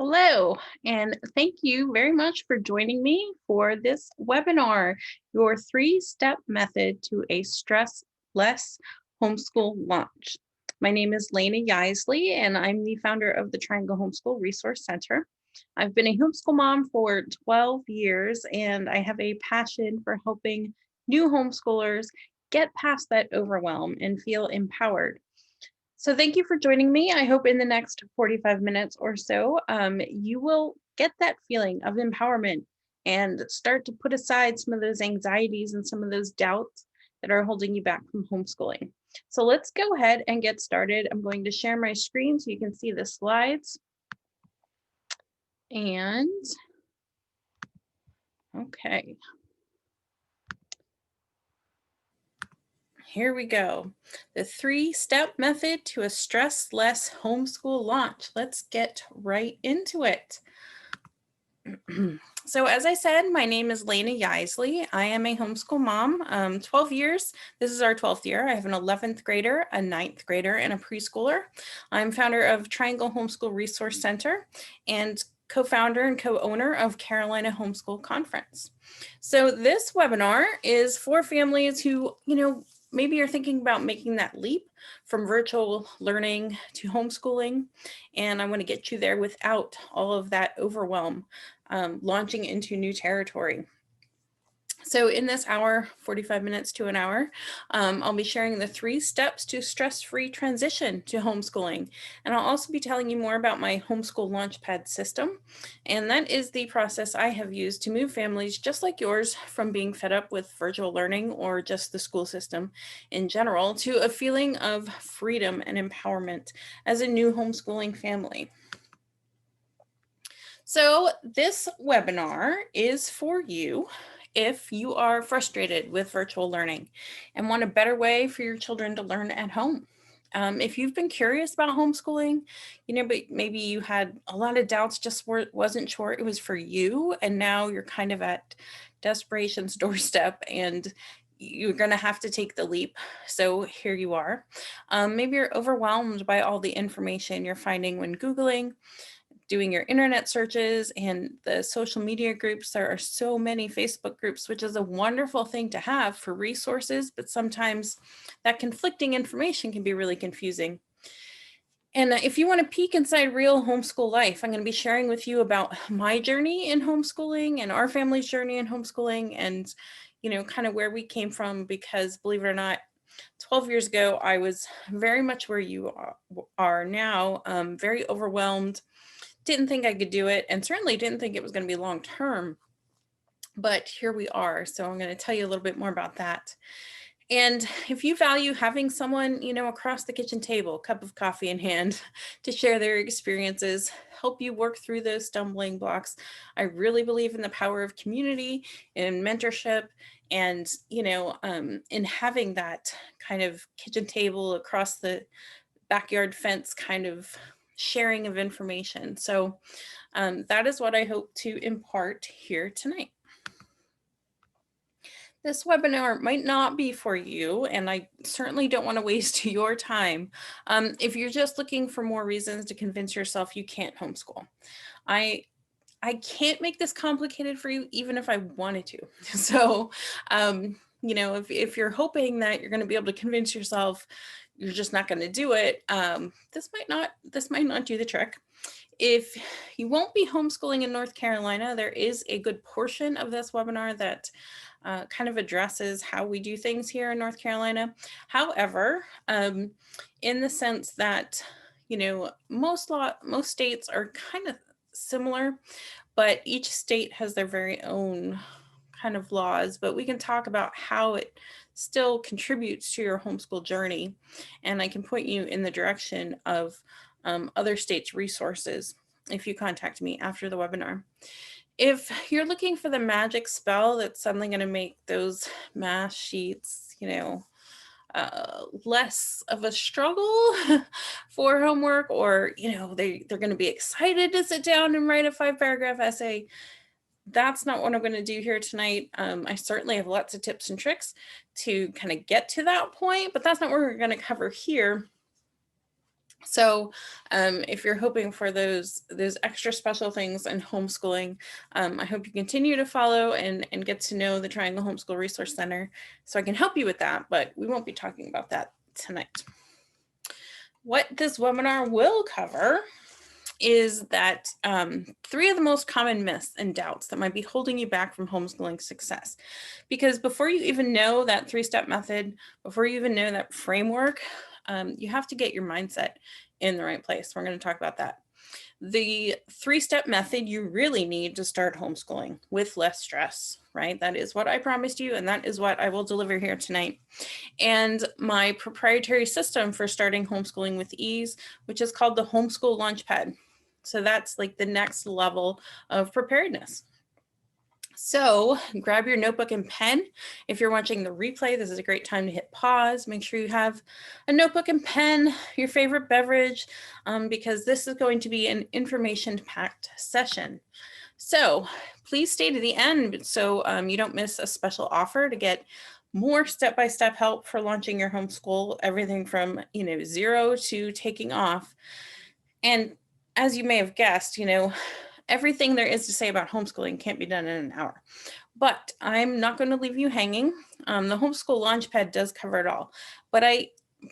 Hello, and thank you very much for joining me for this webinar, your three-step method to a stress-less homeschool launch. My name is Laina Yeisley, and I'm the founder of the Triangle Homeschool Resource Center. I've been a homeschool mom for 12 years, and I have a passion for helping new homeschoolers get past that overwhelm and feel empowered. So thank you for joining me. I hope in the next 45 minutes or so, you will get that feeling of empowerment and start to put aside some of those anxieties and some of those doubts that are holding you back from homeschooling. So let's go ahead and get started. I'm going to share my screen so you can see the slides. And okay. Here we go. The three-step method to a stress-less homeschool launch. Let's get right into it. So as I said, my name is Laina Yeisley. I am a homeschool mom, 12 years. This is our 12th year. I have an 11th grader, a 9th grader, and a preschooler. I'm founder of Triangle Homeschool Resource Center and co-founder and co-owner of Carolina Homeschool Conference. So this webinar is for families who, maybe you're thinking about making that leap from virtual learning to homeschooling, and I want to get you there without all of that overwhelm, launching into new territory. So in this hour, 45 minutes to an hour, I'll be sharing the 3 steps to stress-free transition to homeschooling. And I'll also be telling you more about my Homeschool Launch Pad system. And that is the process I have used to move families just like yours from being fed up with virtual learning or just the school system in general to a feeling of freedom and empowerment as a new homeschooling family. So this webinar is for you if you are frustrated with virtual learning and want a better way for your children to learn at home. If you've been curious about homeschooling, but maybe you had a lot of doubts, just wasn't sure it was for you, and now you're kind of at desperation's doorstep and you're going to have to take the leap. So here you are. Maybe you're overwhelmed by all the information you're finding when Googling, doing your internet searches and the social media groups. There are so many Facebook groups, which is a wonderful thing to have for resources, but sometimes that conflicting information can be really confusing. And if you want to peek inside real homeschool life, I'm going to be sharing with you about my journey in homeschooling and our family's journey in homeschooling and, kind of where we came from, because believe it or not, 12 years ago, I was very much where you are now, very overwhelmed. Didn't think I could do it, and certainly didn't think it was going to be long term, but here we are. So I'm going to tell you a little bit more about that. And if you value having someone, across the kitchen table, cup of coffee in hand, to share their experiences, help you work through those stumbling blocks, I really believe in the power of community and mentorship, and in having that kind of kitchen table across the backyard fence kind of sharing of information. So that is what I hope to impart here tonight. This webinar might not be for you, and I certainly don't want to waste your time. If you're just looking for more reasons to convince yourself you can't homeschool, I can't make this complicated for you, even if I wanted to. So, if you're hoping that you're going to be able to convince yourself you're just not going to do it, this might not do the trick. If you won't be homeschooling in North Carolina, there is a good portion of this webinar that kind of addresses how we do things here in North Carolina. However, in the sense that, most states are kind of similar, but each state has their very own kind of laws, but we can talk about how it still contributes to your homeschool journey. And I can point you in the direction of other states' resources if you contact me after the webinar. If you're looking for the magic spell that's suddenly going to make those math sheets, less of a struggle for homework, or, they're going to be excited to sit down and write a 5-paragraph essay, that's not what I'm going to do here tonight. I certainly have lots of tips and tricks to kind of get to that point, but that's not what we're going to cover here. So if you're hoping for those extra special things in homeschooling, I hope you continue to follow and get to know the Triangle Homeschool Resource Center so I can help you with that, but we won't be talking about that tonight. What this webinar will cover is that 3 of the most common myths and doubts that might be holding you back from homeschooling success. Because before you even know that 3-step method, before you even know that framework, you have to get your mindset in the right place. We're going to talk about that. The 3-step method you really need to start homeschooling with less stress, right? That is what I promised you, and that is what I will deliver here tonight. And my proprietary system for starting homeschooling with ease, which is called the Homeschool Launch Pad. So that's like the next level of preparedness. So grab your notebook and pen. If you're watching the replay, this is a great time to hit pause. Make sure you have a notebook and pen, your favorite beverage, because this is going to be an information-packed session. So please stay to the end so you don't miss a special offer to get more step-by-step help for launching your homeschool, everything from 0 to taking off. And as you may have guessed, everything there is to say about homeschooling can't be done in an hour. But I'm not going to leave you hanging. The Homeschool Launchpad does cover it all. But I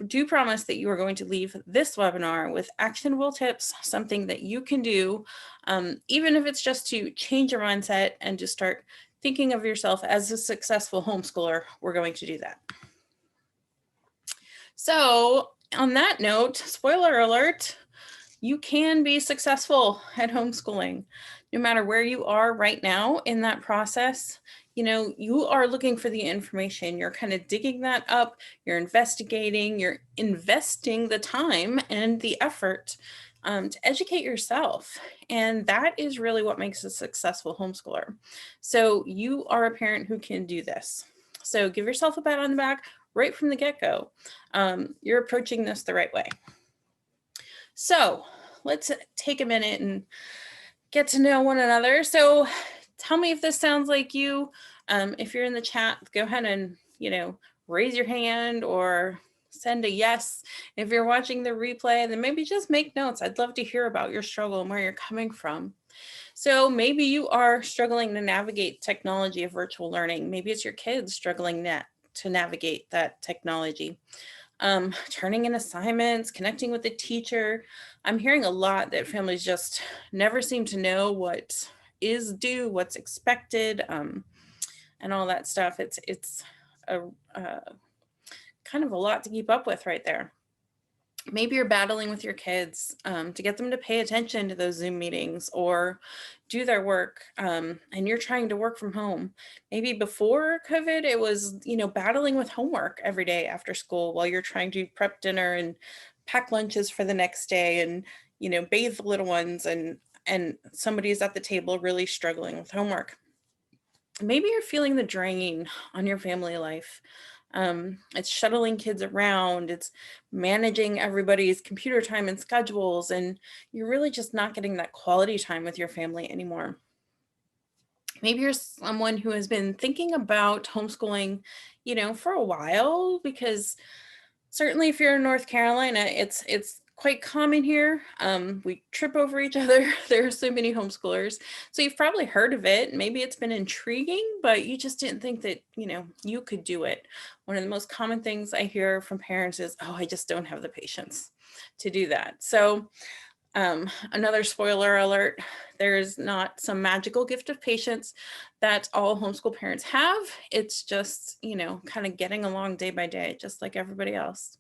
do promise that you are going to leave this webinar with actionable tips, something that you can do, even if it's just to change your mindset and just start thinking of yourself as a successful homeschooler. We're going to do that. So on that note, spoiler alert, you can be successful at homeschooling, no matter where you are right now in that process. You are looking for the information, you're kind of digging that up, you're investigating, you're investing the time and the effort to educate yourself. And that is really what makes a successful homeschooler. So you are a parent who can do this. So give yourself a pat on the back right from the get-go. You're approaching this the right way. So let's take a minute and get to know one another. So tell me if this sounds like you. If you're in the chat, go ahead and, raise your hand or send a yes. If you're watching the replay, then maybe just make notes. I'd love to hear about your struggle and where you're coming from. So maybe you are struggling to navigate technology of virtual learning. Maybe it's your kids struggling to navigate that technology. Turning in assignments, connecting with the teacher. I'm hearing a lot that families just never seem to know what is due, what's expected, and all that stuff. It's a kind of a lot to keep up with right there. Maybe you're battling with your kids to get them to pay attention to those Zoom meetings or do their work, and you're trying to work from home. Maybe before COVID, it was, battling with homework every day after school while you're trying to prep dinner and pack lunches for the next day and, bathe the little ones, and somebody's at the table really struggling with homework. Maybe you're feeling the drain on your family life. It's shuttling kids around, it's managing everybody's computer time and schedules, and you're really just not getting that quality time with your family anymore. Maybe you're someone who has been thinking about homeschooling, for a while, because certainly if you're in North Carolina, it's quite common here. We trip over each other. There are so many homeschoolers. So you've probably heard of it. Maybe it's been intriguing, but you just didn't think that, you could do it. One of the most common things I hear from parents is, oh, I just don't have the patience to do that. So another spoiler alert, there's not some magical gift of patience that all homeschool parents have. It's just, kind of getting along day by day, just like everybody else.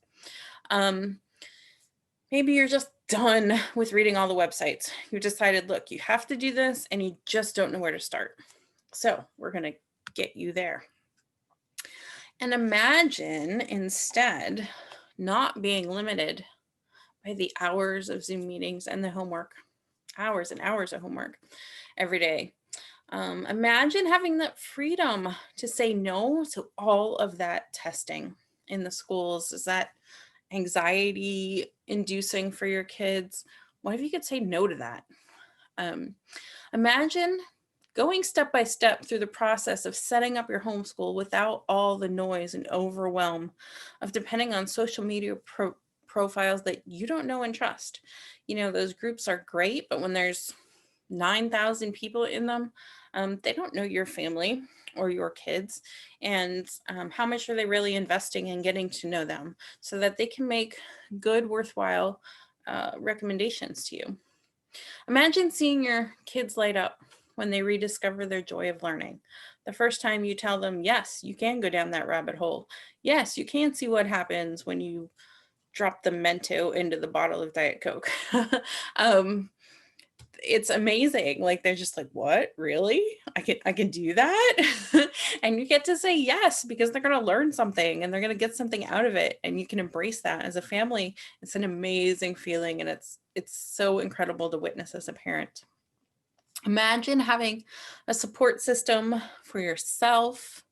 Maybe you're just done with reading all the websites. You decided, look, you have to do this and you just don't know where to start. So we're going to get you there. And imagine instead not being limited by the hours of Zoom meetings and the homework, hours and hours of homework every day. Imagine having that freedom to say no to all of that testing in the schools. Is that anxiety inducing for your kids? What if you could say no to that? Imagine going step by step through the process of setting up your homeschool without all the noise and overwhelm of depending on social media profiles that you don't know and trust. Those groups are great, but when there's 9,000 people in them, they don't know your family or your kids, and how much are they really investing in getting to know them so that they can make good, worthwhile recommendations to you. Imagine seeing your kids light up when they rediscover their joy of learning. The first time you tell them, yes, you can go down that rabbit hole. Yes, you can see what happens when you drop the Mento into the bottle of Diet Coke. um, it's amazing. Like, they're just like, what, really? I can do that. And you get to say yes, because they're going to learn something and they're going to get something out of it, and you can embrace that as a family. It's an amazing feeling, and it's so incredible to witness as a parent. Imagine having a support system for yourself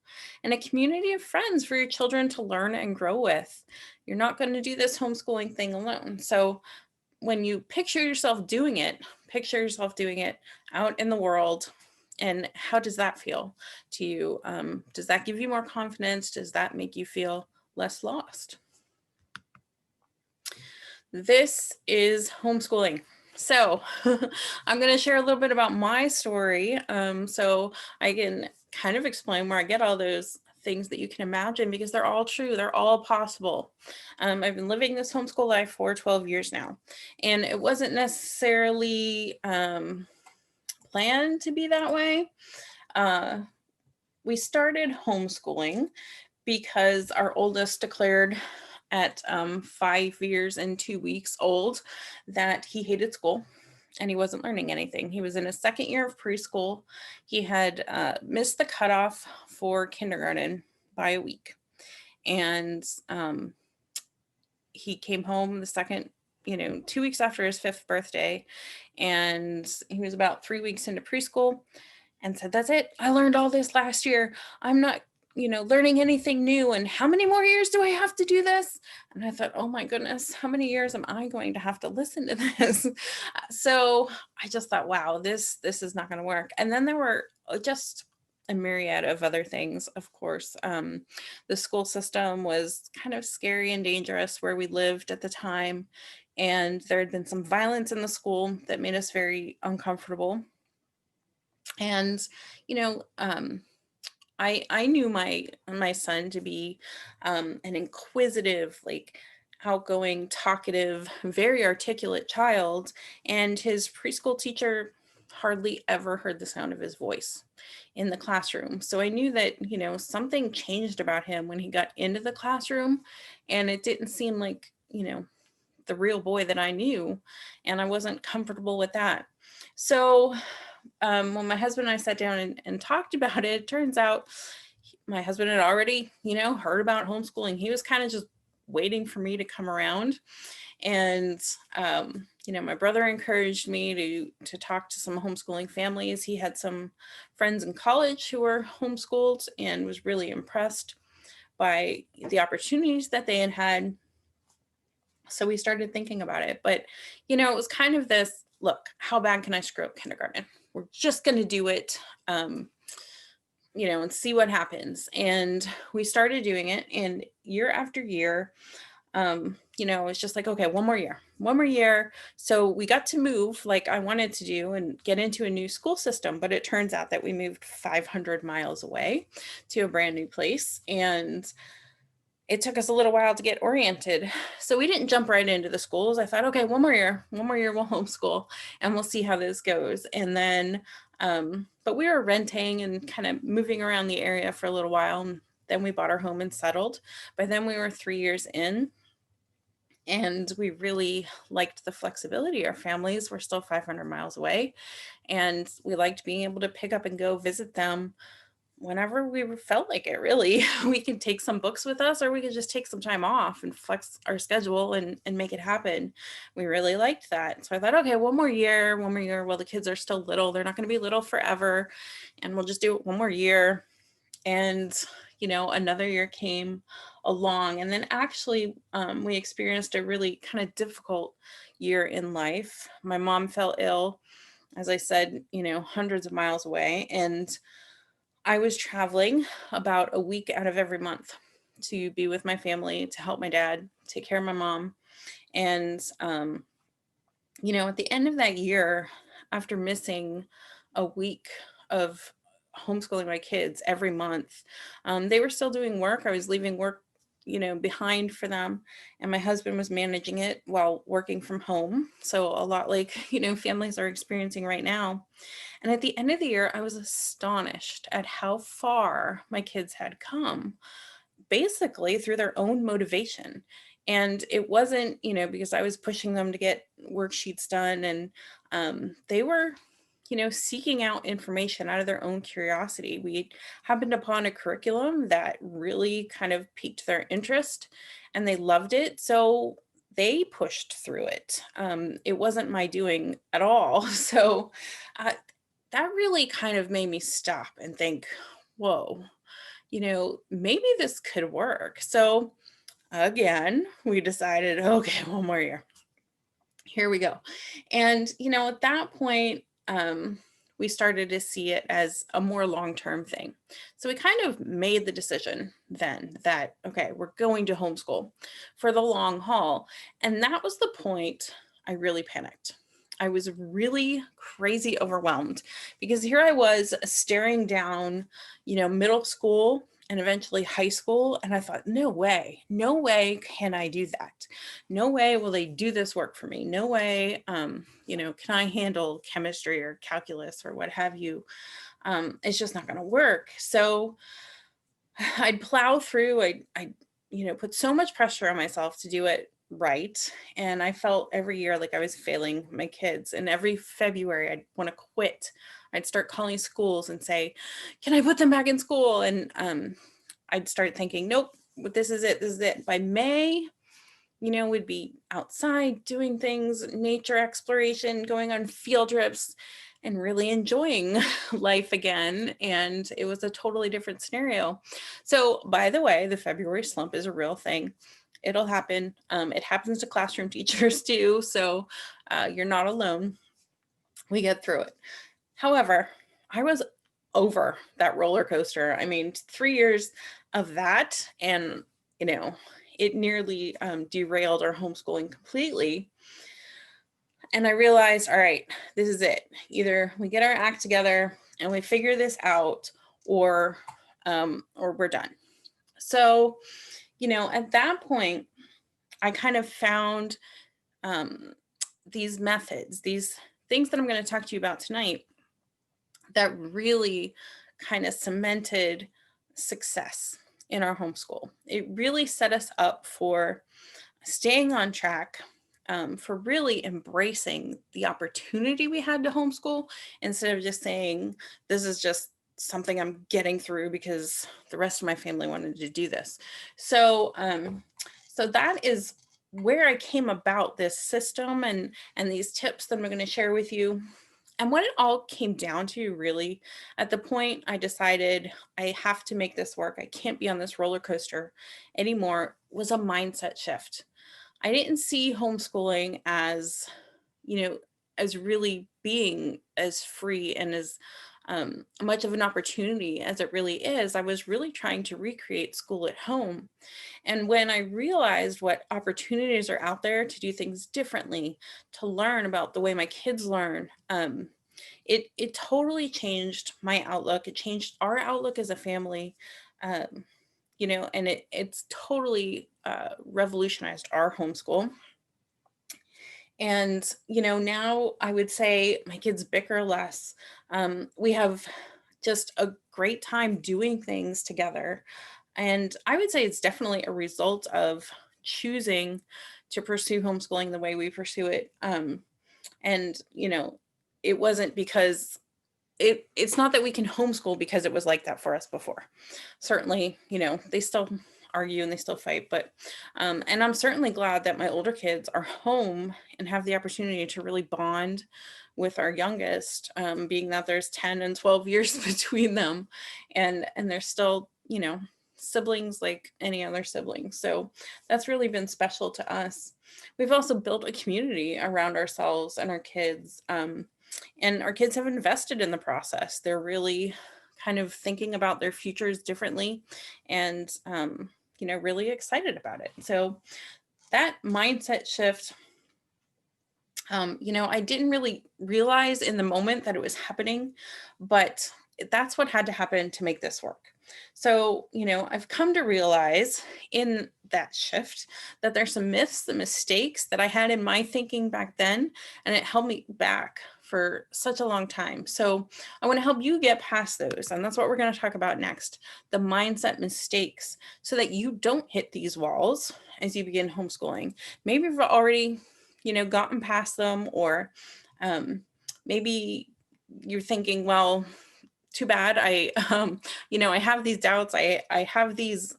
and a community of friends for your children to learn and grow with. You're not going to do this homeschooling thing alone. So when you picture yourself doing it out in the world. And how does that feel to you? Does that give you more confidence? Does that make you feel less lost? This is homeschooling. So I'm going to share a little bit about my story, so I can kind of explain where I get all those things that you can imagine, because they're all true. They're all possible. I've been living this homeschool life for 12 years now, and it wasn't necessarily planned to be that way. We started homeschooling because our oldest declared at 5 years and 2 weeks old that he hated school and he wasn't learning anything. He was in his second year of preschool. He had missed the cutoff for kindergarten by a week. And he came home the second, 2 weeks after his 5th birthday, and he was about 3 weeks into preschool and said, that's it. I learned all this last year. I'm not learning anything new. And how many more years do I have to do this? And I thought, oh my goodness, how many years am I going to have to listen to this? So I just thought, wow, this is not going to work. And then there were just a myriad of other things. Of course, the school system was kind of scary and dangerous where we lived at the time. And there had been some violence in the school that made us very uncomfortable. And, I knew my son to be an inquisitive, like outgoing, talkative, very articulate child, and his preschool teacher hardly ever heard the sound of his voice in the classroom. So I knew that, something changed about him when he got into the classroom, and it didn't seem like, the real boy that I knew, and I wasn't comfortable with that. So when my husband and I sat down and talked about it, it turns out my husband had already, heard about homeschooling. He was kind of just waiting for me to come around. And, my brother encouraged me to talk to some homeschooling families. He had some friends in college who were homeschooled and was really impressed by the opportunities that they had had. So we started thinking about it. But, it was kind of this, look, how bad can I screw up kindergarten? We're just going to do it, and see what happens. And we started doing it, and year after year, it's just like, okay, one more year. So we got to move like I wanted to do and get into a new school system. But it turns out that we moved 500 miles away to a brand new place. And it took us a little while to get oriented. So we didn't jump right into the schools. I thought, okay, one more year we'll homeschool and we'll see how this goes. And then, but we were renting and kind of moving around the area for a little while. And then we bought our home and settled. By then we were 3 years in, and we really liked the flexibility. Our families were still 500 miles away, and we liked being able to pick up and go visit them whenever we felt like it. Really, we could take some books with us, or we could just take some time off and flex our schedule and make it happen. We really liked that. So I thought, okay, one more year while the kids are still little. They're not going to be little forever, and we'll just do it one more year. And another year came along, and then actually we experienced a really kind of difficult year in life. My mom fell ill, as I said, hundreds of miles away, and I was traveling about a week out of every month to be with my family, to help my dad take care of my mom. And, at the end of that year, after missing a week of homeschooling my kids every month, they were still doing work. I was leaving work, behind for them. And my husband was managing it while working from home. So a lot like, families are experiencing right now. And at the end of the year, I was astonished at how far my kids had come, basically through their own motivation. And it wasn't, because I was pushing them to get worksheets done, and they were, seeking out information out of their own curiosity. We happened upon a curriculum that really kind of piqued their interest and they loved it. So they pushed through it. It wasn't my doing at all. So uh, that really kind of made me stop and think, whoa, maybe this could work. So again, we decided, okay, one more year. Here we go. And, at that point, we started to see it as a more long-term thing. So we kind of made the decision then that, okay, we're going to homeschool for the long haul. And that was the point I really panicked. I was really crazy overwhelmed because here I was staring down, middle school and eventually high school. And I thought, no way can I do that. No way will they do this work for me. No way, can I handle chemistry or calculus or what have you. It's just not going to work. So I'd plow through. I put so much pressure on myself to do it right. And I felt every year like I was failing my kids. And every February I'd want to quit. I'd start calling schools and say, can I put them back in school? And I'd start thinking, nope, this is it. This is it. By May, we'd be outside doing things, nature exploration, going on field trips, and really enjoying life again. And it was a totally different scenario. So, by the way, the February slump is a real thing. It'll happen. It happens to classroom teachers too. So you're not alone. We get through it. However, I was over that roller coaster. I mean, 3 years of that, and it nearly derailed our homeschooling completely. And I realized, all right, this is it. Either we get our act together and we figure this out, or we're done. So, at that point, I kind of found these methods, these things that I'm going to talk to you about tonight that really kind of cemented success in our homeschool. It really set us up for staying on track, for really embracing the opportunity we had to homeschool instead of just saying, this is just something I'm getting through because the rest of my family wanted to do this. So, so that is where I came about this system and these tips that I'm going to share with you. And what it all came down to, really, at the point I decided I have to make this work, I can't be on this roller coaster anymore, was a mindset shift. I didn't see homeschooling as, as really being as free and as much of an opportunity as it really is. I was really trying to recreate school at home. And when I realized what opportunities are out there to do things differently, to learn about the way my kids learn, it totally changed my outlook. It changed our outlook as a family, and it's totally revolutionized our homeschool. And, now I would say my kids bicker less. We have just a great time doing things together. And I would say it's definitely a result of choosing to pursue homeschooling the way we pursue it. And, it wasn't because it's not that we can homeschool because it was like that for us before. Certainly, they still argue and they still fight, but and I'm certainly glad that my older kids are home and have the opportunity to really bond with our youngest, being that there's 10 and 12 years between them, and they're still, siblings like any other sibling. So that's really been special to us. We've also built a community around ourselves and our kids, and our kids have invested in the process. They're really kind of thinking about their futures differently and, really excited about it. So that mindset shift, I didn't really realize in the moment that it was happening, but that's what had to happen to make this work. So, I've come to realize in that shift that there's some myths, the mistakes that I had in my thinking back then, and it held me back for such a long time. So, I want to help you get past those. And that's what we're going to talk about next, the mindset mistakes, so that you don't hit these walls as you begin homeschooling. Maybe you've already gotten past them, or maybe you're thinking, well, too bad. I have these doubts. I have these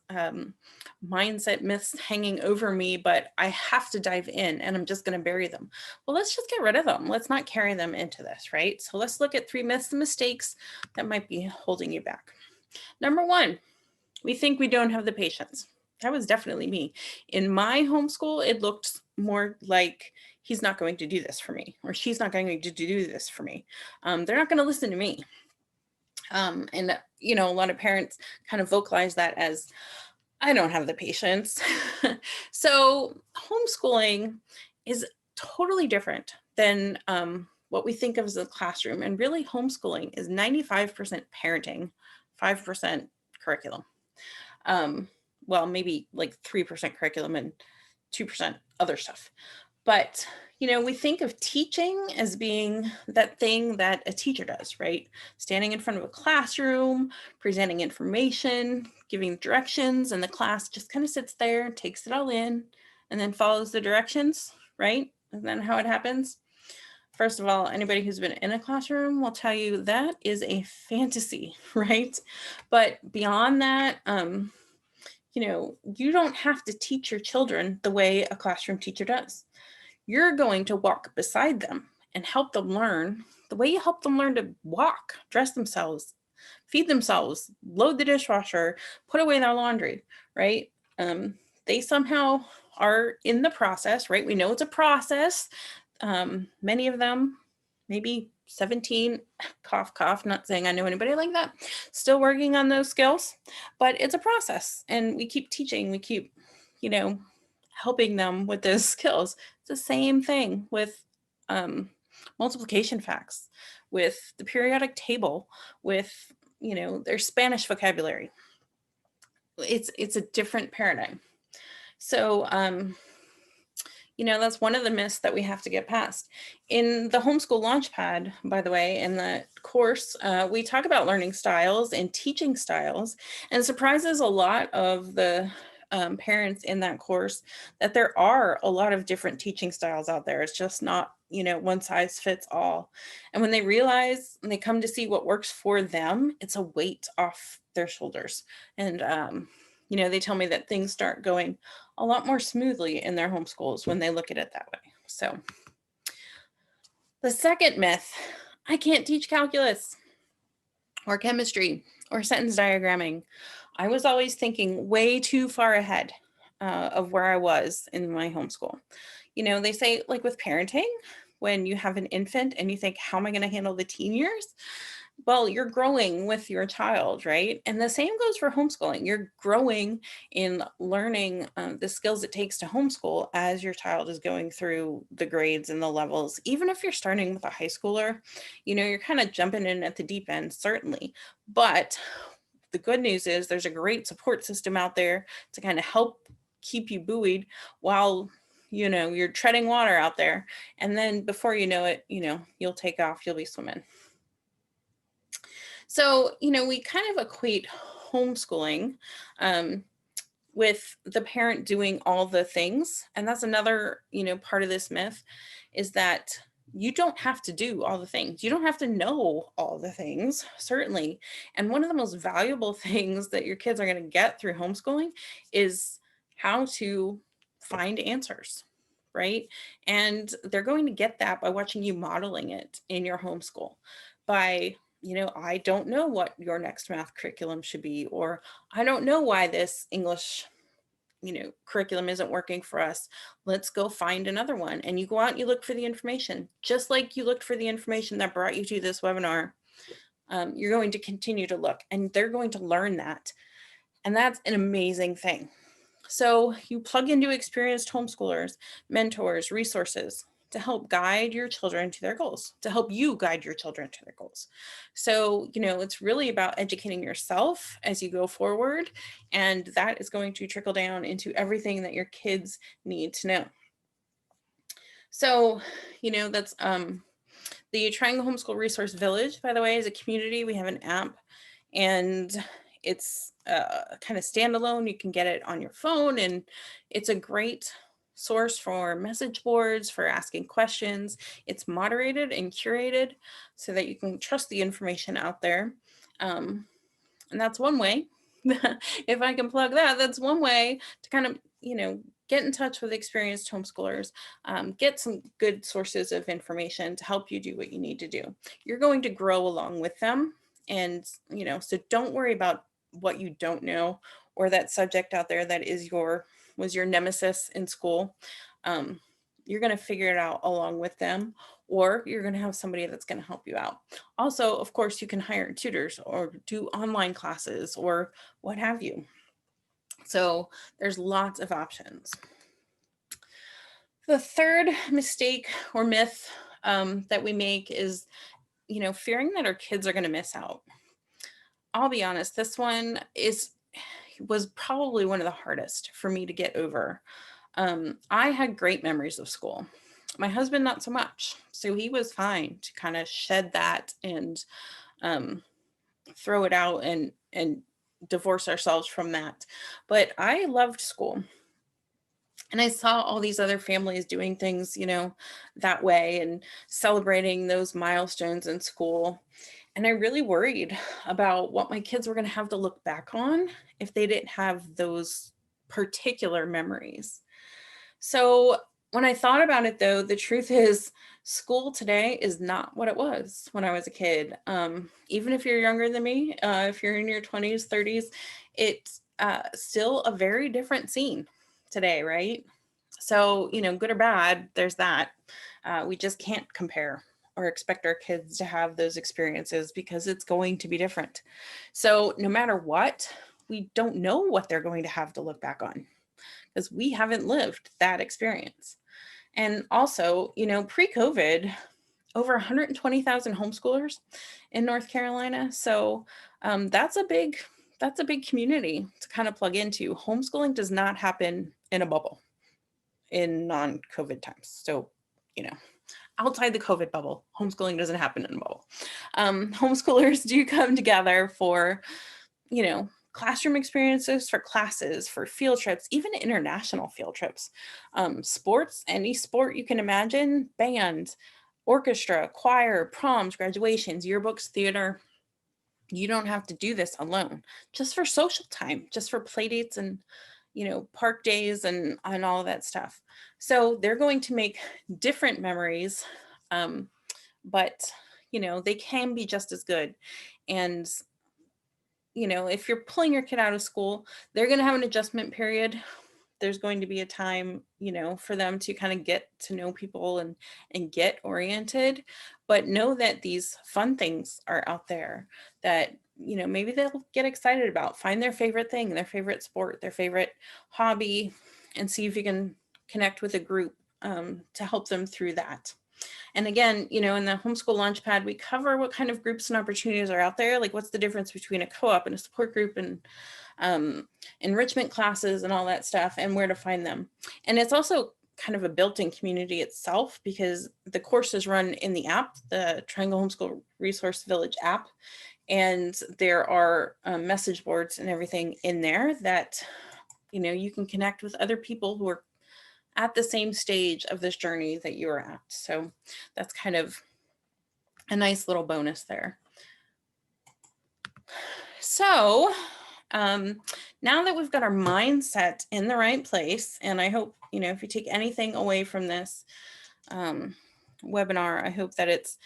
mindset myths hanging over me, but I have to dive in and I'm just going to bury them. Well, let's just get rid of them. Let's not carry them into this, right? So let's look at 3 myths and mistakes that might be holding you back. Number 1, we think we don't have the patience. That was definitely me. In my homeschool, it looked more like he's not going to do this for me, or she's not going to do this for me. They're not going to listen to me. And a lot of parents kind of vocalize that as, I don't have the patience. So homeschooling is totally different than what we think of as a classroom. And really, homeschooling is 95% parenting, 5% curriculum. Well, maybe like 3% curriculum and 2% other stuff. But, we think of teaching as being that thing that a teacher does, right? Standing in front of a classroom, presenting information, giving directions, and the class just kind of sits there, takes it all in, and then follows the directions, right? Isn't that how it happens? First of all, anybody who's been in a classroom will tell you that is a fantasy, right? But beyond that, you don't have to teach your children the way a classroom teacher does. You're going to walk beside them and help them learn the way you help them learn to walk, dress themselves, feed themselves, load the dishwasher, put away their laundry, right? They somehow are in the process, right? We know it's a process. Many of them, maybe 17, cough, cough, not saying I know anybody like that, still working on those skills, but it's a process and we keep teaching, we keep, helping them with those skills. It's the same thing with multiplication facts, with the periodic table, with, their Spanish vocabulary. It's a different paradigm. So, that's one of the myths that we have to get past. In the Homeschool Launch Pad, by the way, in the course, we talk about learning styles and teaching styles, and it surprises a lot of the parents in that course that there are a lot of different teaching styles out there. It's just not, one size fits all. And when they realize and they come to see what works for them, it's a weight off their shoulders. And, they tell me that things start going a lot more smoothly in their homeschools when they look at it that way. So the second myth, I can't teach calculus or chemistry or sentence diagramming. I was always thinking way too far ahead of where I was in my homeschool. They say, like with parenting, when you have an infant and you think, how am I going to handle the teen years? Well, you're growing with your child, right? And the same goes for homeschooling. You're growing in learning the skills it takes to homeschool as your child is going through the grades and the levels. Even if you're starting with a high schooler, you're kind of jumping in at the deep end, certainly. But the good news is there's a great support system out there to kind of help keep you buoyed while you're treading water out there. And then before you know it, you'll take off, you'll be swimming. So, we kind of equate homeschooling with the parent doing all the things. And that's another, part of this myth is that you don't have to do all the things. You don't have to know all the things, certainly. And one of the most valuable things that your kids are going to get through homeschooling is how to find answers, right? And they're going to get that by watching you modeling it in your homeschool, by I don't know what your next math curriculum should be, or I don't know why this English, curriculum isn't working for us. Let's go find another one. And you go out and you look for the information, just like you looked for the information that brought you to this webinar. You're going to continue to look and they're going to learn that. And that's an amazing thing. So you plug into experienced homeschoolers, mentors, resources to help guide your children to their goals, to help you guide your children to their goals. So, it's really about educating yourself as you go forward, and that is going to trickle down into everything that your kids need to know. So, that's the Triangle Homeschool Resource Village, by the way, is a community. We have an app, and it's kind of standalone. You can get it on your phone, and it's a great source for message boards, for asking questions. It's moderated and curated so that you can trust the information out there. And that's one way. If I can plug that, that's one way to kind of, get in touch with experienced homeschoolers, get some good sources of information to help you do what you need to do. You're going to grow along with them. And, so don't worry about what you don't know or that subject out there that was your nemesis in school. You're going to figure it out along with them, or you're going to have somebody that's going to help you out. Also, of course, you can hire tutors or do online classes or what have you. So there's lots of options. The third mistake or myth that we make is, fearing that our kids are going to miss out. I'll be honest, this one was probably one of the hardest for me to get over. I had great memories of school. My husband, not so much. So he was fine to kind of shed that and throw it out and divorce ourselves from that. But I loved school. And I saw all these other families doing things, that way and celebrating those milestones in school. And I really worried about what my kids were going to have to look back on if they didn't have those particular memories. So when I thought about it, though, the truth is school today is not what it was when I was a kid. Even if you're younger than me, if you're in your 20s, 30s, it's still a very different scene today, right? So, good or bad, there's that. We just can't compare or expect our kids to have those experiences because it's going to be different. So no matter what, we don't know what they're going to have to look back on because we haven't lived that experience. And also, pre-COVID, over 120,000 homeschoolers in North Carolina. So that's a big community to kind of plug into. Homeschooling does not happen in a bubble in non-COVID times. So, outside the COVID bubble, homeschooling doesn't happen in a bubble. Homeschoolers do come together for, classroom experiences, for classes, for field trips, even international field trips, sports, any sport you can imagine, band, orchestra, choir, proms, graduations, yearbooks, theater. You don't have to do this alone, just for social time, just for play dates and, park days and all of that stuff. So they're going to make different memories, but, they can be just as good. And, if you're pulling your kid out of school, they're going to have an adjustment period. There's going to be a time, for them to kind of get to know people and get oriented, but know that these fun things are out there that, maybe they'll get excited about, find their favorite thing, their favorite sport, their favorite hobby, and see if you can connect with a group to help them through that. And again, in the Homeschool Launch Pad, we cover what kind of groups and opportunities are out there, like what's the difference between a co-op and a support group and enrichment classes and all that stuff, and where to find them. And it's also kind of a built-in community itself because the course is run in the app, the Triangle Homeschool Resource Village app, and there are message boards and everything in there that, you can connect with other people who are at the same stage of this journey that you are at. So that's kind of a nice little bonus there. So now that we've got our mindset in the right place, and I hope, if you take anything away from this webinar, I hope that it's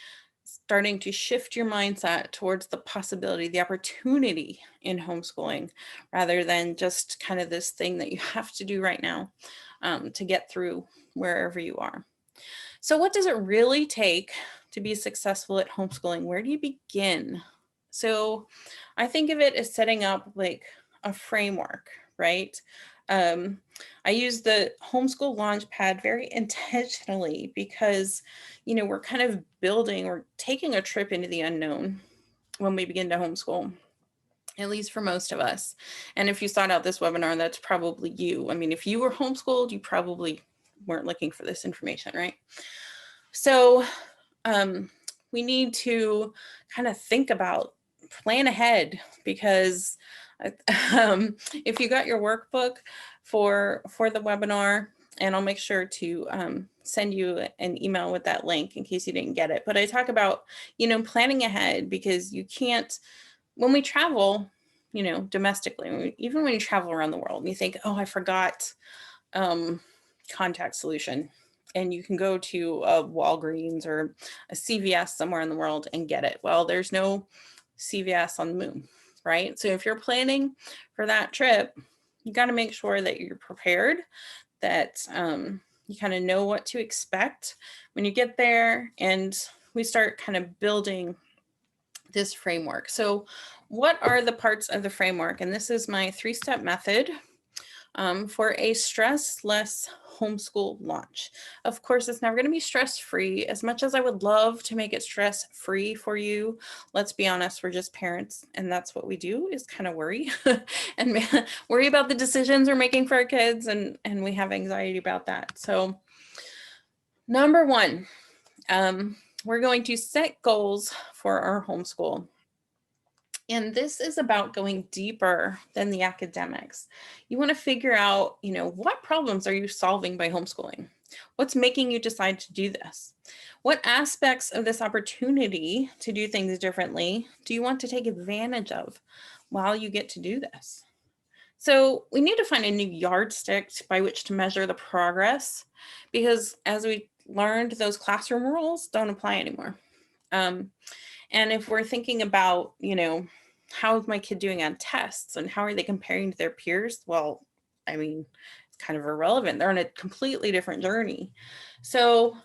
starting to shift your mindset towards the possibility, the opportunity in homeschooling, rather than just kind of this thing that you have to do right now to get through wherever you are. So what does it really take to be successful at homeschooling? Where do you begin? So I think of it as setting up like a framework, right? I use the Homeschool Launch Pad very intentionally because, we're kind of we're taking a trip into the unknown when we begin to homeschool, at least for most of us. And if you sought out this webinar, that's probably you. I mean, if you were homeschooled, you probably weren't looking for this information, right? So we need to kind of plan ahead, because if you got your workbook for the webinar, and I'll make sure to send you an email with that link in case you didn't get it. But I talk about, planning ahead, because you can't, when we travel, domestically, even when you travel around the world, and you think, oh, I forgot contact solution. And you can go to a Walgreens or a CVS somewhere in the world and get it. Well, there's no CVS on the moon, right? So if you're planning for that trip, you got to make sure that you're prepared, that you kind of know what to expect when you get there. And we start kind of building this framework. So what are the parts of the framework? And this is my 3-step method for a stress-less homeschool launch. Of course, it's never going to be stress-free. As much as I would love to make it stress-free for you, let's be honest, we're just parents, and that's what we do, is kind of worry and worry about the decisions we're making for our kids, and we have anxiety about that. So number one, we're going to set goals for our homeschool. And this is about going deeper than the academics. You want to figure out, what problems are you solving by homeschooling? What's making you decide to do this? What aspects of this opportunity to do things differently do you want to take advantage of while you get to do this? So we need to find a new yardstick by which to measure the progress, because as we learned, those classroom rules don't apply anymore. And if we're thinking about, how is my kid doing on tests and how are they comparing to their peers? Well, I mean, it's kind of irrelevant. They're on a completely different journey. So,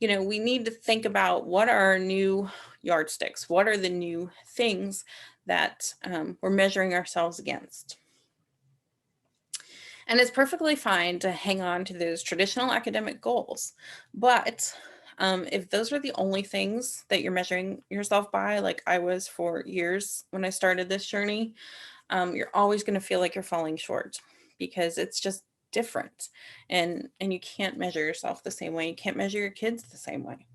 we need to think about, what are our new yardsticks? What are the new things that we're measuring ourselves against? And it's perfectly fine to hang on to those traditional academic goals, but if those are the only things that you're measuring yourself by, like I was for years when I started this journey, you're always going to feel like you're falling short, because it's just different, and you can't measure yourself the same way. You can't measure your kids the same way.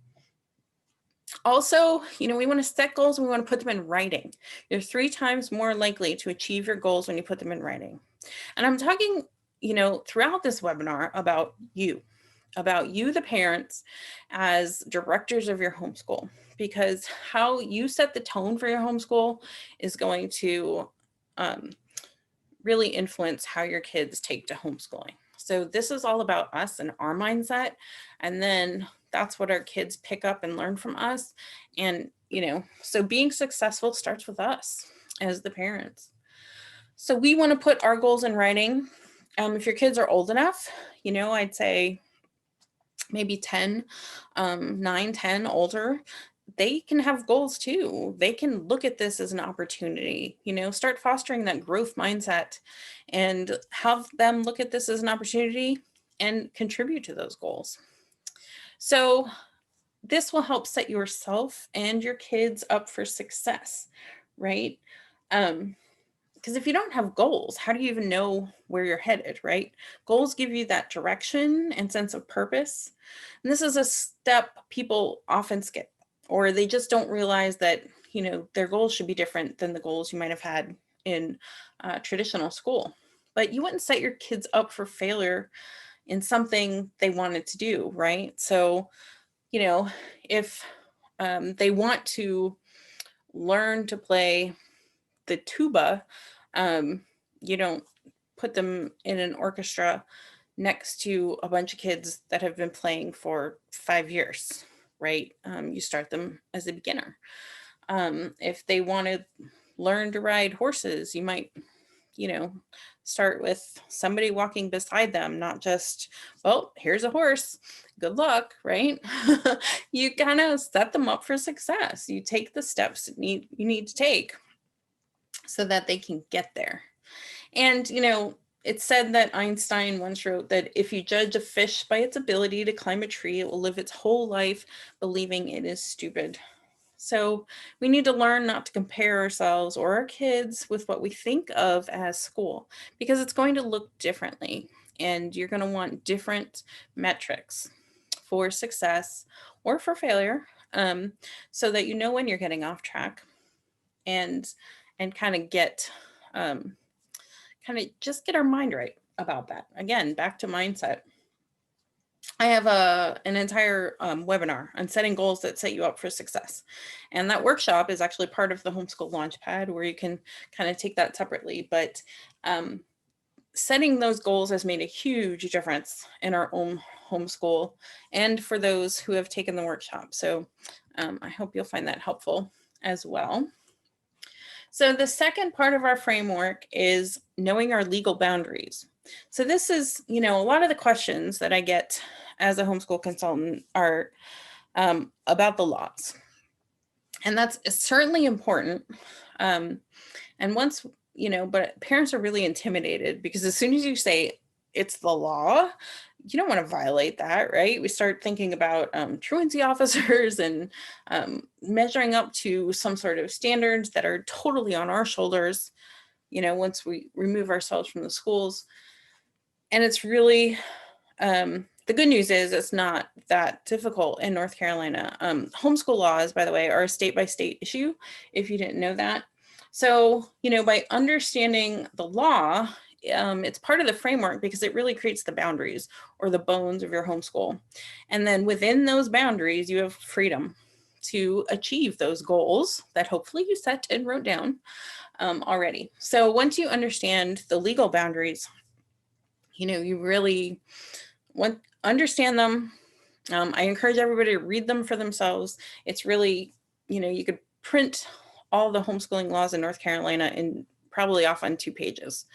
Also, we want to set goals and we want to put them in writing. You're 3 times more likely to achieve your goals when you put them in writing. And I'm talking, throughout this webinar about you, the parents, as directors of your homeschool, because how you set the tone for your homeschool is going to really influence how your kids take to homeschooling. So this is all about us and our mindset, and then that's what our kids pick up and learn from us. And so being successful starts with us as the parents. So we want to put our goals in writing. If your kids are old enough, I'd say maybe 10, 9, 10, older, they can have goals too. They can look at this as an opportunity, start fostering that growth mindset and have them look at this as an opportunity and contribute to those goals. So this will help set yourself and your kids up for success, right? Because if you don't have goals, how do you even know where you're headed, right? Goals give you that direction and sense of purpose. And this is a step people often skip, or they just don't realize that, their goals should be different than the goals you might have had in traditional school. But you wouldn't set your kids up for failure in something they wanted to do, right? So, if they want to learn to play the tuba, you don't put them in an orchestra next to a bunch of kids that have been playing for 5 years, right? You start them as a beginner. If they want to learn to ride horses, you might, start with somebody walking beside them, not just, well, here's a horse, good luck, right? You kind of set them up for success. You take the steps you need to take so that they can get there. And, It's said that Einstein once wrote that if you judge a fish by its ability to climb a tree, it will live its whole life believing it is stupid. So we need to learn not to compare ourselves or our kids with what we think of as school, because it's going to look differently and you're going to want different metrics for success or for failure, so that you know when you're getting off track, and kind of get just get our mind right about that. Again, back to mindset. I have an entire webinar on setting goals that set you up for success. And that workshop is actually part of the Homeschool Launch Pad, where you can kind of take that separately. But setting those goals has made a huge difference in our own homeschool and for those who have taken the workshop. So I hope you'll find that helpful as well. So the second part of our framework is knowing our legal boundaries. So this is, a lot of the questions that I get as a homeschool consultant are about the laws. And that's certainly important. And once, but parents are really intimidated, because as soon as you say it's the law, you don't want to violate that, right? We start thinking about truancy officers and measuring up to some sort of standards that are totally on our shoulders, once we remove ourselves from the schools. And it's really, the good news is it's not that difficult in North Carolina. Homeschool laws, by the way, are a state-by-state issue, if you didn't know that. So, by understanding the law, it's part of the framework because it really creates the boundaries or the bones of your homeschool. And then within those boundaries, you have freedom to achieve those goals that hopefully you set and wrote down already. So once you understand the legal boundaries, you really understand them. I encourage everybody to read them for themselves. It's really, you could print all the homeschooling laws in North Carolina and probably off on 2 pages.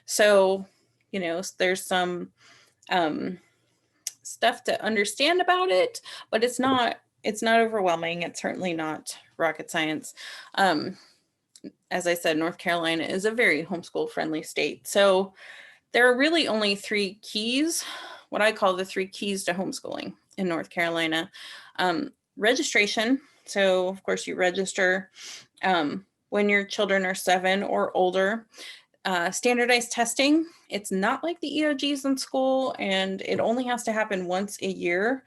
So, there's some stuff to understand about it, but it's not overwhelming. It's certainly not rocket science. As I said, North Carolina is a very homeschool friendly state. So there are really only 3 keys, what I call the 3 keys to homeschooling in North Carolina. Registration. So of course you register when your children are 7 or older. Standardized testing. It's not like the EOGs in school, and it only has to happen once a year.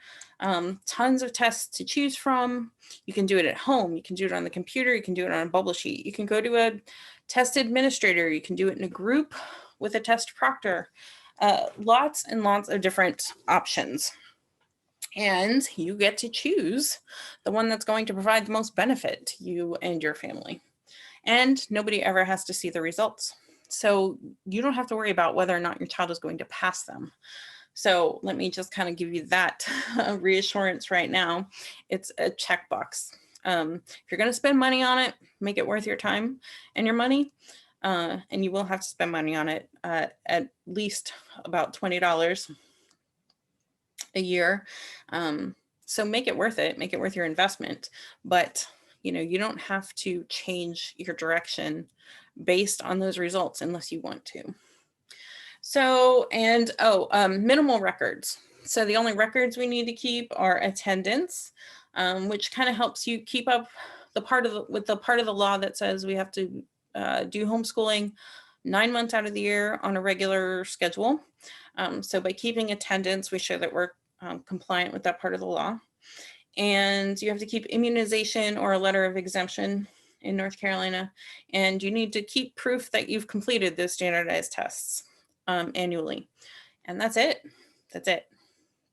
Tons of tests to choose from. You can do it at home. You can do it on the computer. You can do it on a bubble sheet. You can go to a test administrator. You can do it in a group with a test proctor. Lots and lots of different options. And you get to choose the one that's going to provide the most benefit to you and your family. And nobody ever has to see the results. So you don't have to worry about whether or not your child is going to pass them. So let me just kind of give you that reassurance right now. It's a checkbox. If you're going to spend money on it, make it worth your time and your money. And you will have to spend money on it at least about $20 a year. So make it worth it, make it worth your investment. But you don't have to change your direction based on those results unless you want to. So, and minimal records. So the only records we need to keep are attendance, which kind of helps you keep up with the part of the law that says we have to do homeschooling 9 months out of the year on a regular schedule. So by keeping attendance, we show that we're compliant with that part of the law. And you have to keep immunization or a letter of exemption in North Carolina. And you need to keep proof that you've completed those standardized tests annually. And that's it. That's it.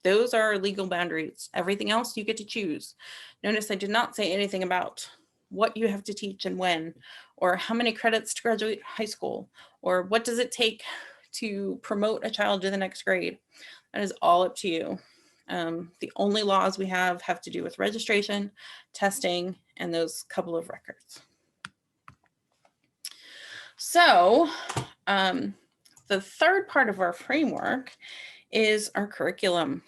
Those are legal boundaries. Everything else you get to choose. Notice I did not say anything about what you have to teach and when, or how many credits to graduate high school, or what does it take to promote a child to the next grade. That is all up to you. The only laws we have to do with registration, testing, and those couple of records. So the third part of our framework is our curriculum.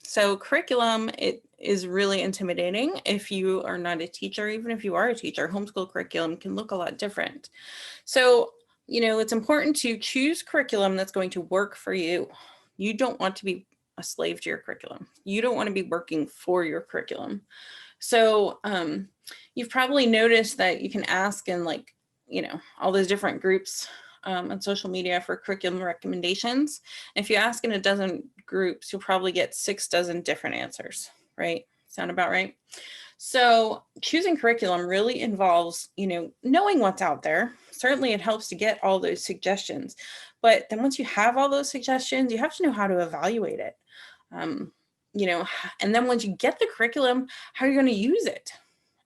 So curriculum, it is really intimidating if you are not a teacher. Even if you are a teacher, homeschool curriculum can look a lot different. So it's important to choose curriculum that's going to work for you. You don't want to be a slave to your curriculum. You don't want to be working for your curriculum. So you've probably noticed that you can ask in all those different groups on social media for curriculum recommendations. And if you ask in a dozen groups, you'll probably get 6 dozen different answers, right? Sound about right? So choosing curriculum really involves, knowing what's out there. Certainly it helps to get all those suggestions, but then once you have all those suggestions, you have to know how to evaluate it. And then once you get the curriculum, how are you going to use it?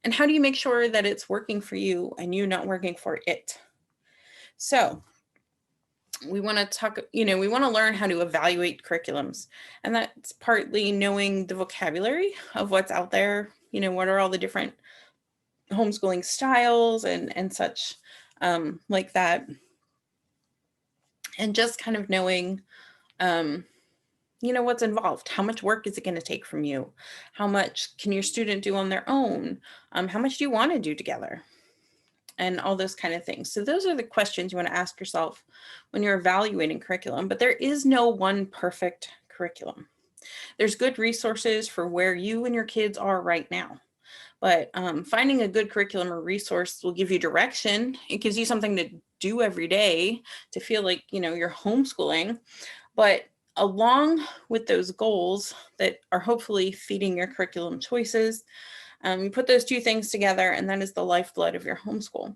And how do you make sure that it's working for you and you not working for it? So we want to talk, we want to learn how to evaluate curriculums. And that's partly knowing the vocabulary of what's out there. What are all the different homeschooling styles and such like that. And just kind of knowing, what's involved. How much work is it going to take from you? How much can your student do on their own? How much do you want to do together? And all those kind of things. So those are the questions you want to ask yourself when you're evaluating curriculum, but there is no one perfect curriculum. There's good resources for where you and your kids are right now. But finding a good curriculum or resource will give you direction. It gives you something to do every day to feel like, you're homeschooling. But along with those goals that are hopefully feeding your curriculum choices, you put those two things together, and that is the lifeblood of your homeschool.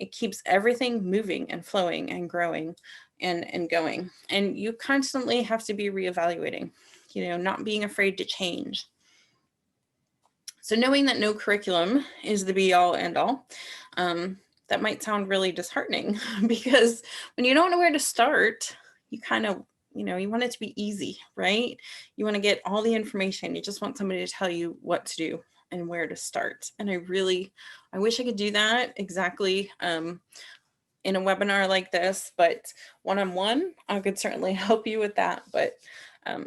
It keeps everything moving and flowing and growing and going. And you constantly have to be reevaluating, not being afraid to change. So knowing that no curriculum is the be all end all, that might sound really disheartening because when you don't know where to start, you kind of, you want it to be easy, right? You want to get all the information. You just want somebody to tell you what to do and where to start. And I wish I could do that exactly in a webinar like this, but one-on-one, I could certainly help you with that. But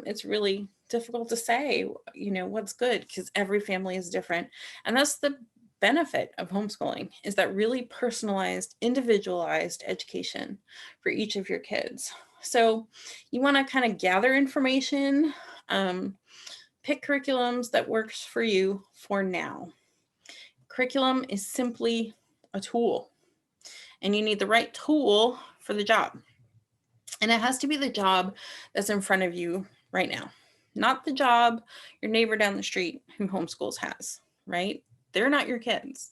it's really difficult to say, what's good because every family is different. And that's the benefit of homeschooling, is that really personalized, individualized education for each of your kids. So you want to kind of gather information, pick curriculums that works for you for now. Curriculum is simply a tool, and you need the right tool for the job. And it has to be the job that's in front of you right now, not the job your neighbor down the street who homeschools has, right? They're not your kids.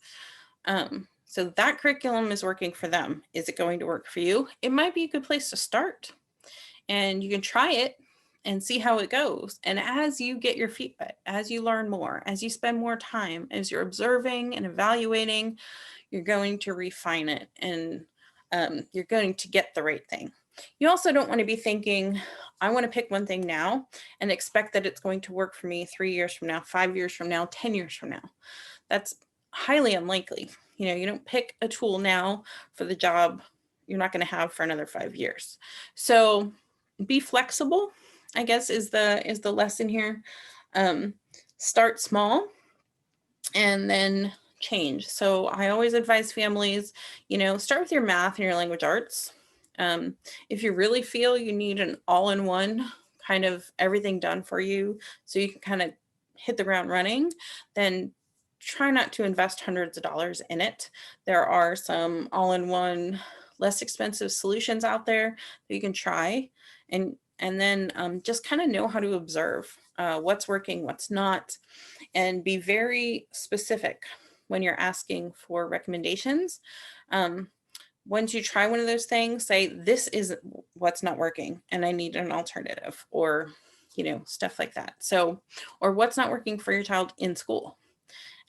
So that curriculum is working for them. Is it going to work for you? It might be a good place to start, and you can try it and see how it goes. And as you get your feet wet, as you learn more, as you spend more time, as you're observing and evaluating, you're going to refine it, and you're going to get the right thing. You also don't want to be thinking, I want to pick one thing now and expect that it's going to work for me 3 years from now, 5 years from now, 10 years from now. That's highly unlikely. You don't pick a tool now for the job you're not going to have for another 5 years. So be flexible, I guess, is the lesson here. Start small and then change. So I always advise families, start with your math and your language arts. If you really feel you need an all-in-one kind of everything done for you so you can kind of hit the ground running, then try not to invest hundreds of dollars in it. There are some all-in-one, less expensive solutions out there that you can try, and then just kind of know how to observe what's working, what's not, and be very specific when you're asking for recommendations. Once you try one of those things, say, this is what's not working and I need an alternative, or, stuff like that. So, or what's not working for your child in school.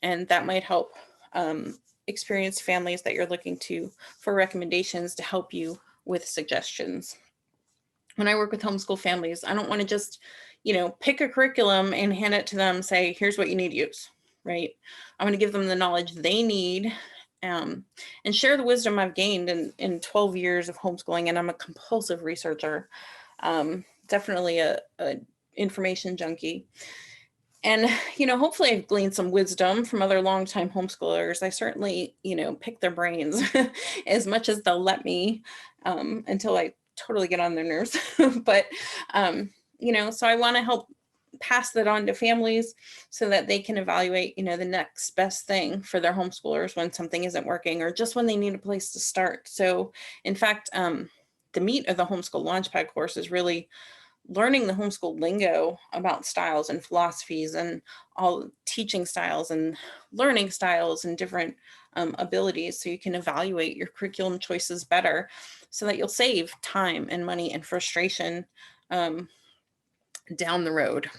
And that might help experienced families that you're looking to for recommendations to help you with suggestions. When I work with homeschool families, I don't want to just, pick a curriculum and hand it to them, say, here's what you need to use, right? I want to give them the knowledge they need and share the wisdom I've gained in 12 years of homeschooling. And I'm a compulsive researcher, definitely a information junkie. And, hopefully I've gleaned some wisdom from other longtime homeschoolers. I certainly, pick their brains as much as they'll let me, until I totally get on their nerves. But, so I want to help pass that on to families so that they can evaluate, the next best thing for their homeschoolers when something isn't working or just when they need a place to start. So in fact, the meat of the Homeschool Launchpad course is really learning the homeschool lingo about styles and philosophies and all teaching styles and learning styles and different abilities, so you can evaluate your curriculum choices better so that you'll save time and money and frustration down the road.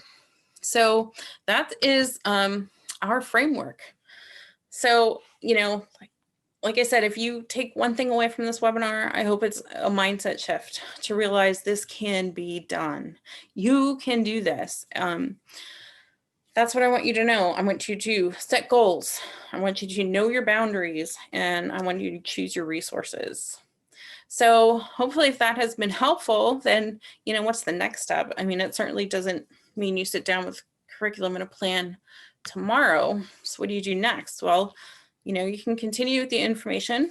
So that is our framework. So, like I said, if you take one thing away from this webinar, I hope it's a mindset shift to realize this can be done. You can do this. That's what I want you to know. I want you to set goals. I want you to know your boundaries, and I want you to choose your resources. So hopefully if that has been helpful, then, what's the next step? I mean, it certainly doesn't mean you sit down with curriculum and a plan tomorrow. So what do you do next? Well, you can continue with the information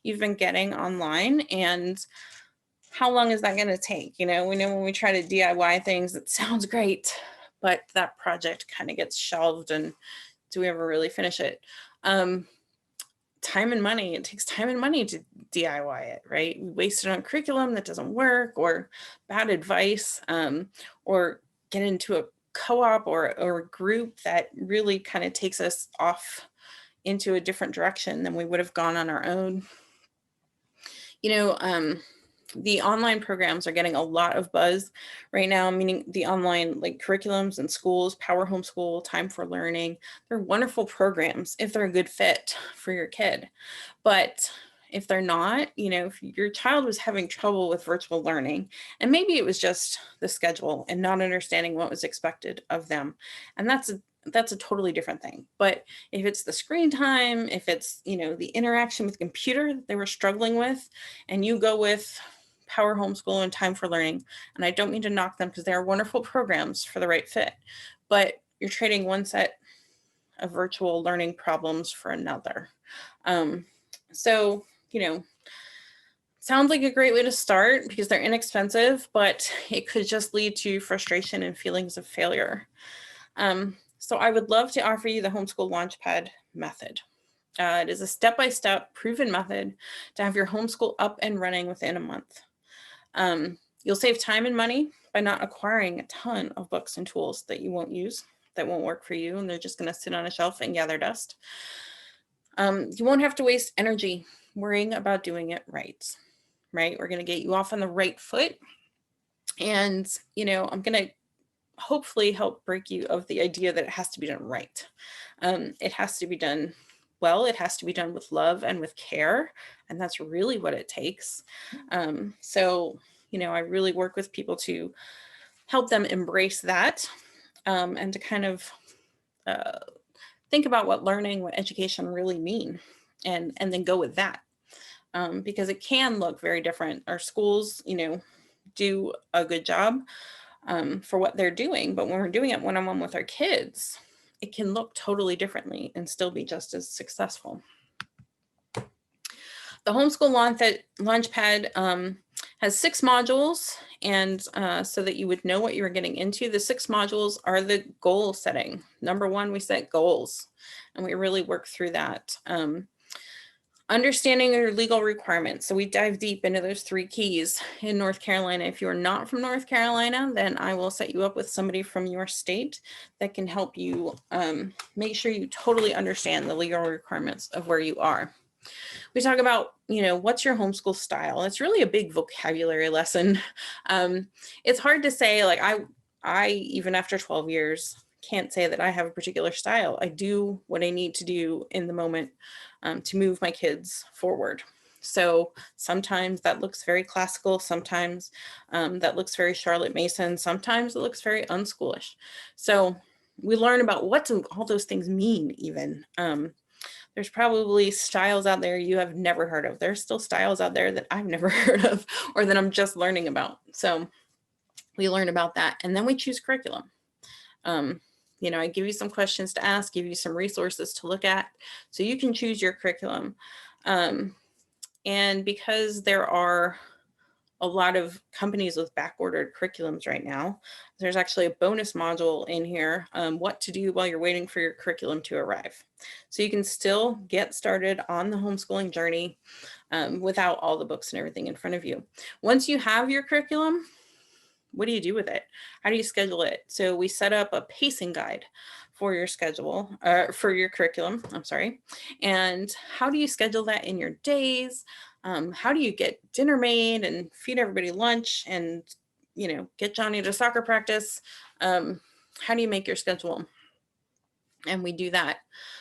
you've been getting online, and how long is that going to take? We know when we try to DIY things, it sounds great, but that project kind of gets shelved, and do we ever really finish it? Time and money. It takes time and money to DIY it, right? We waste it on curriculum that doesn't work, or bad advice, or get into a co-op or a group that really kind of takes us off into a different direction than we would have gone on our own. The online programs are getting a lot of buzz right now, meaning the online curriculums in schools, Power Homeschool, Time for Learning. They're wonderful programs if they're a good fit for your kid. But if they're not, if your child was having trouble with virtual learning, and maybe it was just the schedule and not understanding what was expected of them, and that's a totally different thing. But if it's the screen time, if it's, the interaction with computer that they were struggling with, and you go with Power Homeschool and Time for Learning, and I don't mean to knock them because they are wonderful programs for the right fit, but you're trading one set of virtual learning problems for another. So, sounds like a great way to start because they're inexpensive, but it could just lead to frustration and feelings of failure. So I would love to offer you the Homeschool Launchpad method. It is a step-by-step proven method to have your homeschool up and running within a month. You'll save time and money by not acquiring a ton of books and tools that you won't use, that won't work for you, and they're just going to sit on a shelf and gather dust. You won't have to waste energy worrying about doing it right? We're going to get you off on the right foot. And, I'm going to hopefully help break you of the idea that it has to be done right. It has to be done well. It has to be done with love and with care. And that's really what it takes. So, I really work with people to help them embrace that and to kind of think about what learning, what education really mean, and then go with that. Because it can look very different. Our schools, do a good job for what they're doing, but when we're doing it one-on-one with our kids, it can look totally differently and still be just as successful. The Homeschool Launchpad has 6 modules, and so that you would know what you were getting into, the 6 modules are the goal setting. Number 1, we set goals, and we really work through that. Understanding your legal requirements. So we dive deep into those 3 keys in North Carolina. If you're not from North Carolina, then I will set you up with somebody from your state that can help you make sure you totally understand the legal requirements of where you are. We talk about, what's your homeschool style? It's really a big vocabulary lesson. It's hard to say, I even after 12 years, can't say that I have a particular style. I do what I need to do in the moment to move my kids forward. So sometimes that looks very classical. Sometimes that looks very Charlotte Mason. Sometimes it looks very unschoolish. So we learn about what do all those things mean even. There's probably styles out there you have never heard of. There's still styles out there that I've never heard of or that I'm just learning about. So we learn about that, and then we choose curriculum. I give you some questions to ask, give you some resources to look at so you can choose your curriculum. And because there are a lot of companies with back-ordered curriculums right now, there's actually a bonus module in here, what to do while you're waiting for your curriculum to arrive. So you can still get started on the homeschooling journey without all the books and everything in front of you. Once you have your curriculum, what do you do with it? How do you schedule it? So we set up a pacing guide for your schedule, for your curriculum, I'm sorry. And how do you schedule that in your days? How do you get dinner made and feed everybody lunch and, get Johnny to soccer practice? How do you make your schedule? And we do that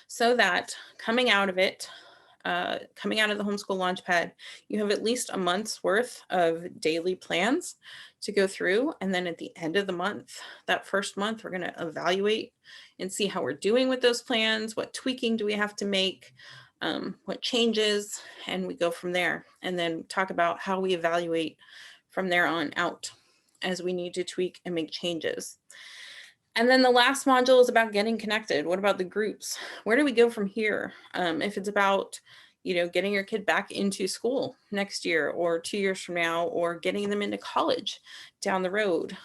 so that coming out of it, coming out of the Homeschool Launchpad, you have at least a month's worth of daily plans to go through. And then at the end of the month, that first month, we're going to evaluate and see how we're doing with those plans. What tweaking do we have to make? What changes? And we go from there, and then talk about how we evaluate from there on out as we need to tweak and make changes. And then the last module is about getting connected. What about the groups? Where do we go from here? If it's about, getting your kid back into school next year or 2 years from now, or getting them into college down the road,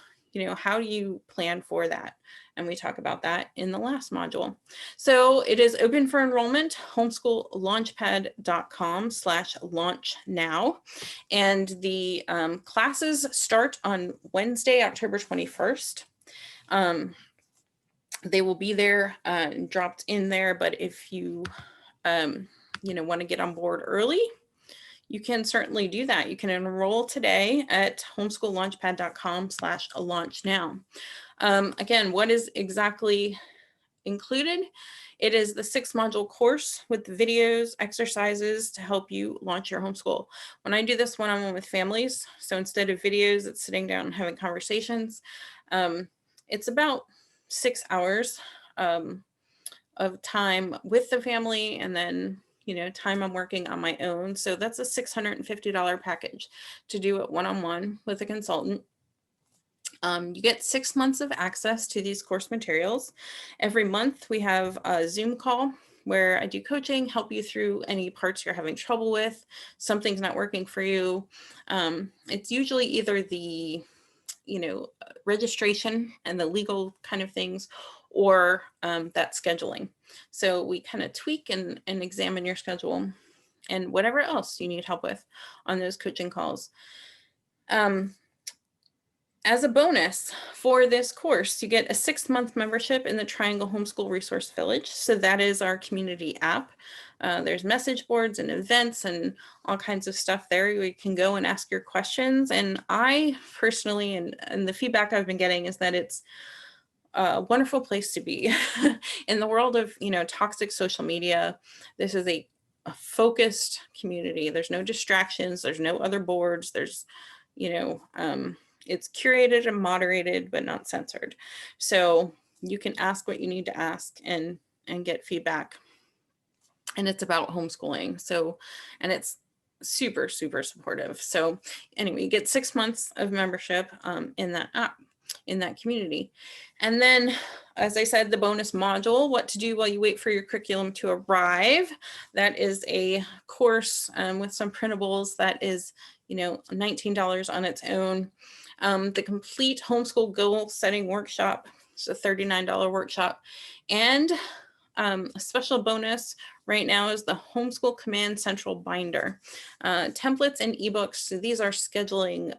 how do you plan for that? And we talk about that in the last module. So it is open for enrollment, homeschoolaunchpad.com/launch now. And the classes start on Wednesday, October 21st. They will be there dropped in there, but if you want to get on board early, you can certainly do that. You can enroll today at homeschoolaunchpad.com/launch now. Again, what is exactly included? It is the 6-module course with videos, exercises to help you launch your homeschool. When I do this one-on-one with families, so instead of videos, it's sitting down and having conversations. It's about 6 hours of time with the family, and then time I'm working on my own. So that's a $650 package to do it one-on-one with a consultant. You get 6 months of access to these course materials. Every month we have a Zoom call where I do coaching, help you through any parts you're having trouble with, something's not working for you. It's usually either the registration and the legal kind of things, or that scheduling. So we kind of tweak and examine your schedule and whatever else you need help with on those coaching calls. As a bonus for this course, you get a 6-month membership in the Triangle Homeschool Resource Village. So that is our community app. There's message boards and events and all kinds of stuff there. You can go and ask your questions. And I personally, and the feedback I've been getting is that it's a wonderful place to be. In the world of, toxic social media, this is a focused community. There's no distractions. There's no other boards. There's, it's curated and moderated, but not censored. So you can ask what you need to ask and get feedback. And it's about homeschooling. So, and it's super, super supportive. So anyway, you get 6 months of membership in that app, in that community. And then, as I said, the bonus module, what to do while you wait for your curriculum to arrive. That is a course with some printables that is, $19 on its own. The complete homeschool goal setting workshop, it's a $39 workshop. And a special bonus right now is the Homeschool Command Central Binder. Templates and ebooks, so these are scheduling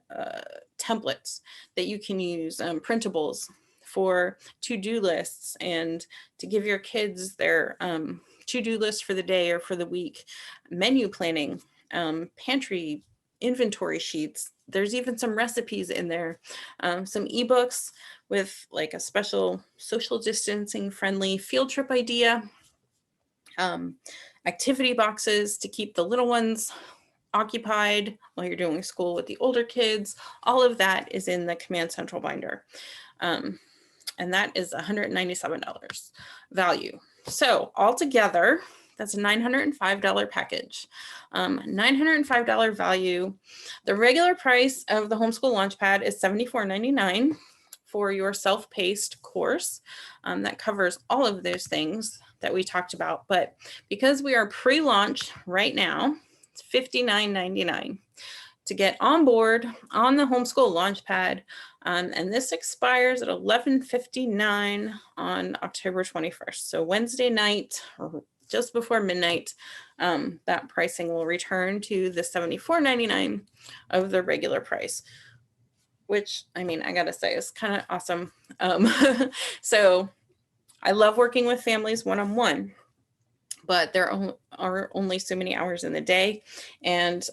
templates that you can use, printables for to-do lists and to give your kids their to-do list for the day or for the week, menu planning, pantry inventory sheets. There's even some recipes in there, some ebooks with like a special social distancing friendly field trip idea, activity boxes to keep the little ones occupied while you're doing school with the older kids. All of that is in the Command Central Binder. And that is $197 value. So altogether, that's a $905 package, $905 value. The regular price of the Homeschool Launchpad is $74.99 for your self-paced course that covers all of those things that we talked about. But because we are pre-launch right now, it's $59.99 to get on board on the Homeschool Launchpad. And this expires at 11:59 on October 21st. So Wednesday night, or just before midnight, that pricing will return to the $74.99 of the regular price, which, I mean, I gotta say is kind of awesome. So I love working with families one-on-one, but there are only so many hours in the day. And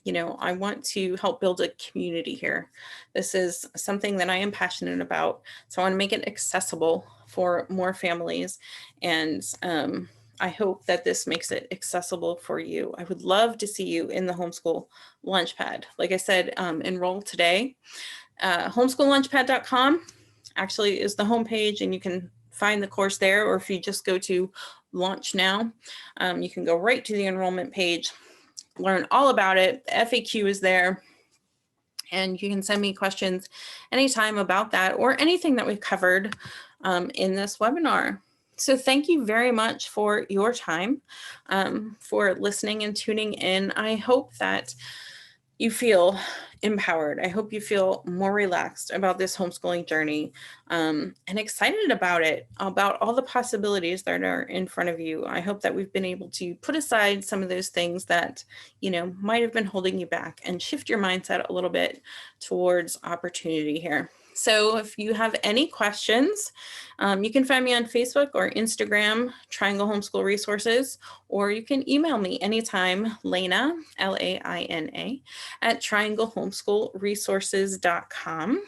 you know, I want to help build a community here. This is something that I am passionate about. So I want to make it accessible for more families. And I hope that this makes it accessible for you. I would love to see you in the Homeschool Launchpad. Like I said, enroll today. Homeschoollaunchpad.com actually is the homepage, and you can find the course there. Or if you just go to Launch Now, you can go right to the enrollment page, learn all about it. The FAQ is there, and you can send me questions anytime about that or anything that we've covered in this webinar. So thank you very much for your time, for listening and tuning in. I hope that you feel empowered. I hope you feel more relaxed about this homeschooling journey and excited about it, about all the possibilities that are in front of you. I hope that we've been able to put aside some of those things that, you know, might have been holding you back and shift your mindset a little bit towards opportunity here. So if you have any questions, you can find me on Facebook or Instagram, Triangle Homeschool Resources, or you can email me anytime, Laina, L-A-I-N-A, at trianglehomeschoolresources.com.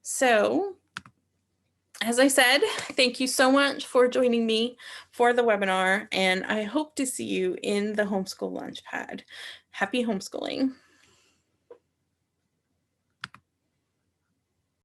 So, as I said, thank you so much for joining me for the webinar, and I hope to see you in the Homeschool Launchpad. Happy homeschooling.